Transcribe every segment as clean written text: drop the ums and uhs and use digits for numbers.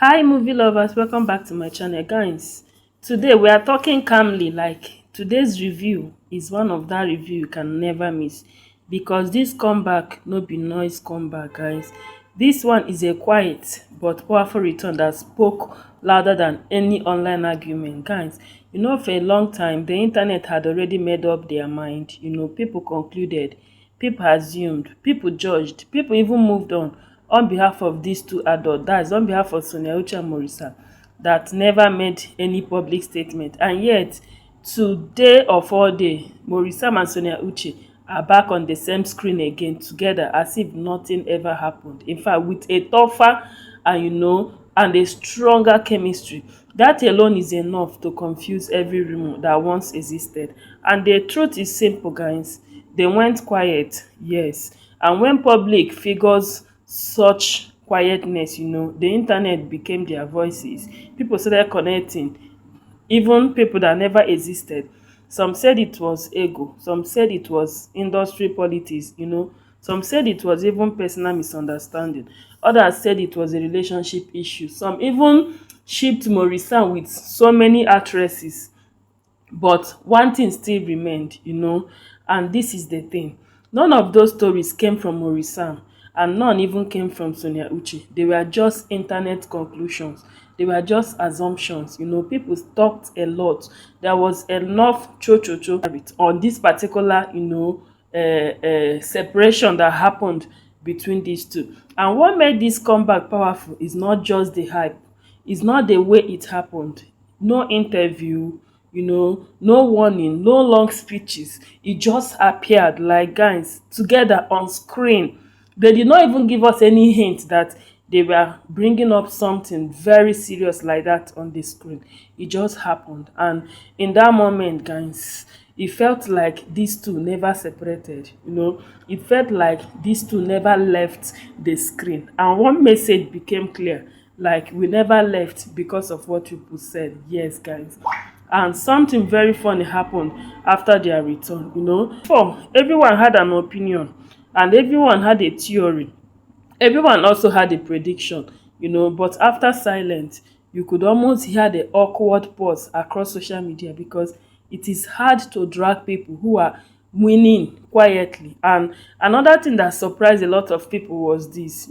Hi movie lovers, welcome back to my channel guys. Today we are talking calmly, like today's review is one of that review you can never miss because this comeback no be noise comeback guys. This one is a quiet but powerful return that spoke louder than any online argument guys. For a long time the internet had already made up their mind. People concluded, people assumed, people judged, people even moved on behalf of these two adults, that's on behalf of Sonia Uche and Maurice, that never made any public statement. And yet, today of all day, Maurice and Sonia Uche are back on the same screen again together as if nothing ever happened. In fact, with a tougher and and a stronger chemistry. That alone is enough to confuse every rumor that once existed. And the truth is simple, guys. They went quiet, yes. And when public figures such quietness, the internet became their voices. People started connecting, even people that never existed. Some said it was ego, some said it was industry politics, some said it was even personal misunderstanding, others said it was a relationship issue, some even shipped Morisa with so many actresses. But one thing still remained, and this is the thing. None of those stories came from Morisa, and none even came from Sonia Uche. They were just internet conclusions. They were just assumptions. People talked a lot. There was enough cho on this particular, separation that happened between these two. And what made this comeback powerful is not just the hype. It's not the way it happened. No interview, no warning, no long speeches. It just appeared like guys together on screen. They did not even give us any hint that they were bringing up something very serious like that on the screen. It just happened. And in that moment, guys, it felt like these two never separated. It felt like these two never left the screen. And one message became clear, like we never left because of what people said. Yes, guys. And something very funny happened after their return. Before, everyone had an opinion and everyone had a theory. Everyone also had a prediction, but after silence, you could almost hear the awkward pause across social media because it is hard to drag people who are winning quietly. And another thing that surprised a lot of people was this,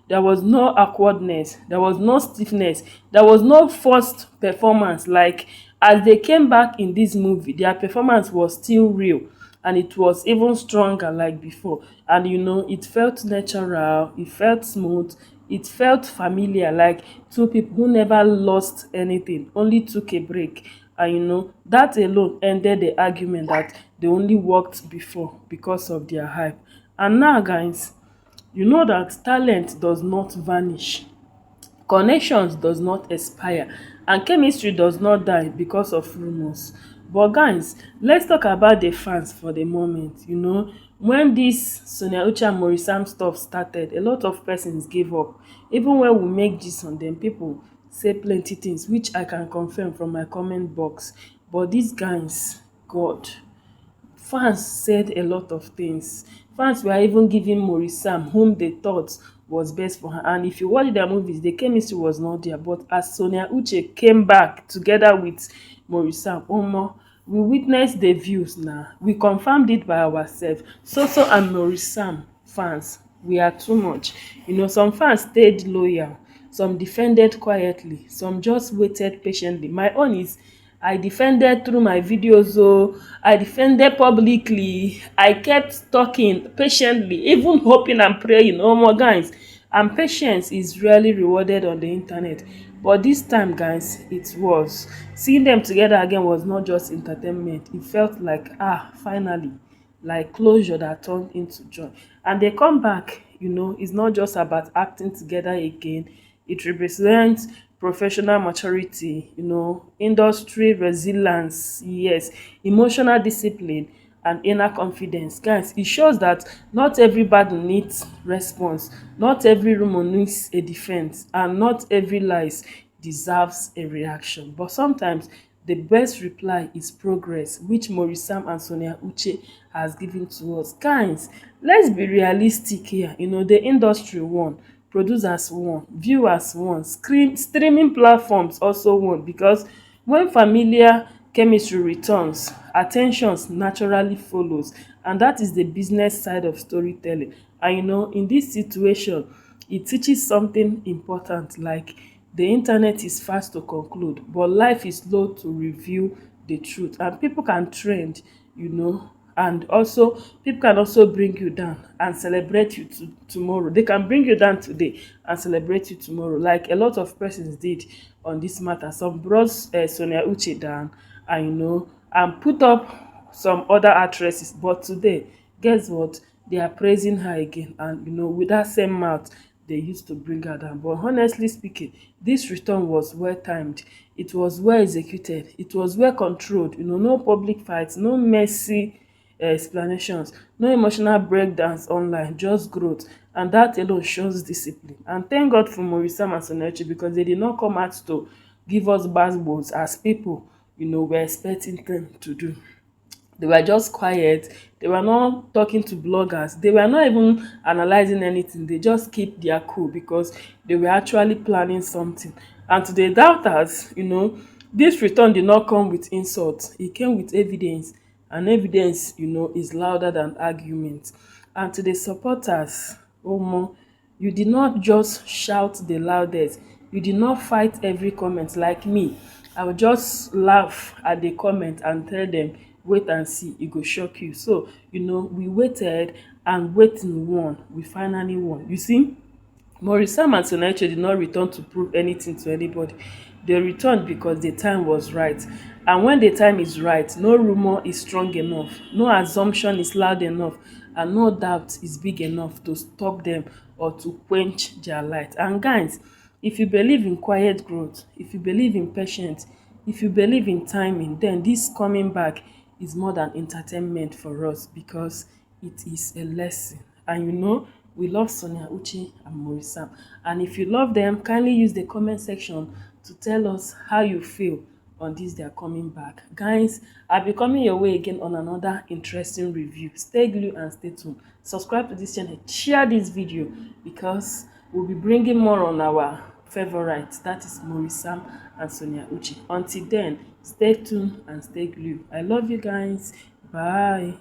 there was no awkwardness, there was no stiffness, there was no forced performance. Like, as they came back in this movie, their performance was still real and it was even stronger like before. And it felt natural, it felt smooth, it felt familiar, like two people who never lost anything, only took a break. And that alone ended the argument that they only worked before because of their hype. And now, guys, you know that talent does not vanish, connections does not expire, and chemistry does not die because of rumors. But guys, let's talk about the fans for the moment. When this Sonia Uche and Maurice stuff started, a lot of persons gave up. Even when we make this on them, people say plenty things which I can confirm from my comment box. But these guys, God, fans said a lot of things. Fans were even giving Maurice whom they thought was best for her. And if you watch their movies, the chemistry was not there. But as Sonia Uche came back together with Maurice, Omo, we witnessed the views now. We confirmed it by ourselves. So and Maurice fans, we are too much. Some fans stayed loyal, some defended quietly, some just waited patiently. My own is I defended through my videos, I defended publicly, I kept talking patiently, even hoping and praying. Oh my guys, and patience is rarely rewarded on the internet. But this time, guys, it was. Seeing them together again was not just entertainment. It felt like, finally, like closure that turned into joy. And they come back, it's not just about acting together again. It represents professional maturity, industry resilience, yes, emotional discipline, and inner confidence. Guys, it shows that not everybody needs response, not every rumor needs a defense, and not every lies deserves a reaction. But sometimes the best reply is progress, which Maurice and Sonia Uche has given to us. Guys, let's be realistic here. The industry won. producers won, viewers won, streaming platforms also won, because when familiar chemistry returns, attentions naturally follows, and that is the business side of storytelling. And in this situation, it teaches something important, like the internet is fast to conclude, but life is slow to reveal the truth. And people can trend, and also people can also bring you down and celebrate you tomorrow. They can bring you down today and celebrate you tomorrow, like a lot of persons did on this matter. Some brought Sonia Uche down, and and put up some other actresses, but today, guess what, they are praising her again, and with that same mouth they used to bring her down. But honestly speaking, this return was well timed, it was well executed, it was well controlled. No public fights, no messy explanations, no emotional breakdowns online, just growth. And that alone shows discipline. And thank God for Maurice and Sonia Uche, because they did not come out to give us bad words as people were expecting them to do. They were just quiet. They were not talking to bloggers. They were not even analyzing anything. They just keep their cool, because they were actually planning something. And to the doubters, this return did not come with insults. It came with evidence. And evidence, is louder than argument. And to the supporters, Omo, you did not just shout the loudest. You did not fight every comment like me. I would just laugh at the comment and tell them, wait and see, e go shock you. So, we waited, and waiting won. We finally won. You see, Maurice and Sonia did not return to prove anything to anybody. They returned because the time was right. And when the time is right, no rumor is strong enough, no assumption is loud enough, and no doubt is big enough to stop them or to quench their light. And guys, if you believe in quiet growth, if you believe in patience, if you believe in timing, then this coming back is more than entertainment for us, because it is a lesson. And we love Sonia Uche and Maurice. And if you love them, kindly use the comment section to tell us how you feel on this they are coming back. Guys, I'll be coming your way again on another interesting review. Stay glued and stay tuned. Subscribe to this channel, share this video, because we'll be bringing more on our favorites, that is Maurice and Sonia Uche. Until then, stay tuned and stay glued. I love you guys. Bye.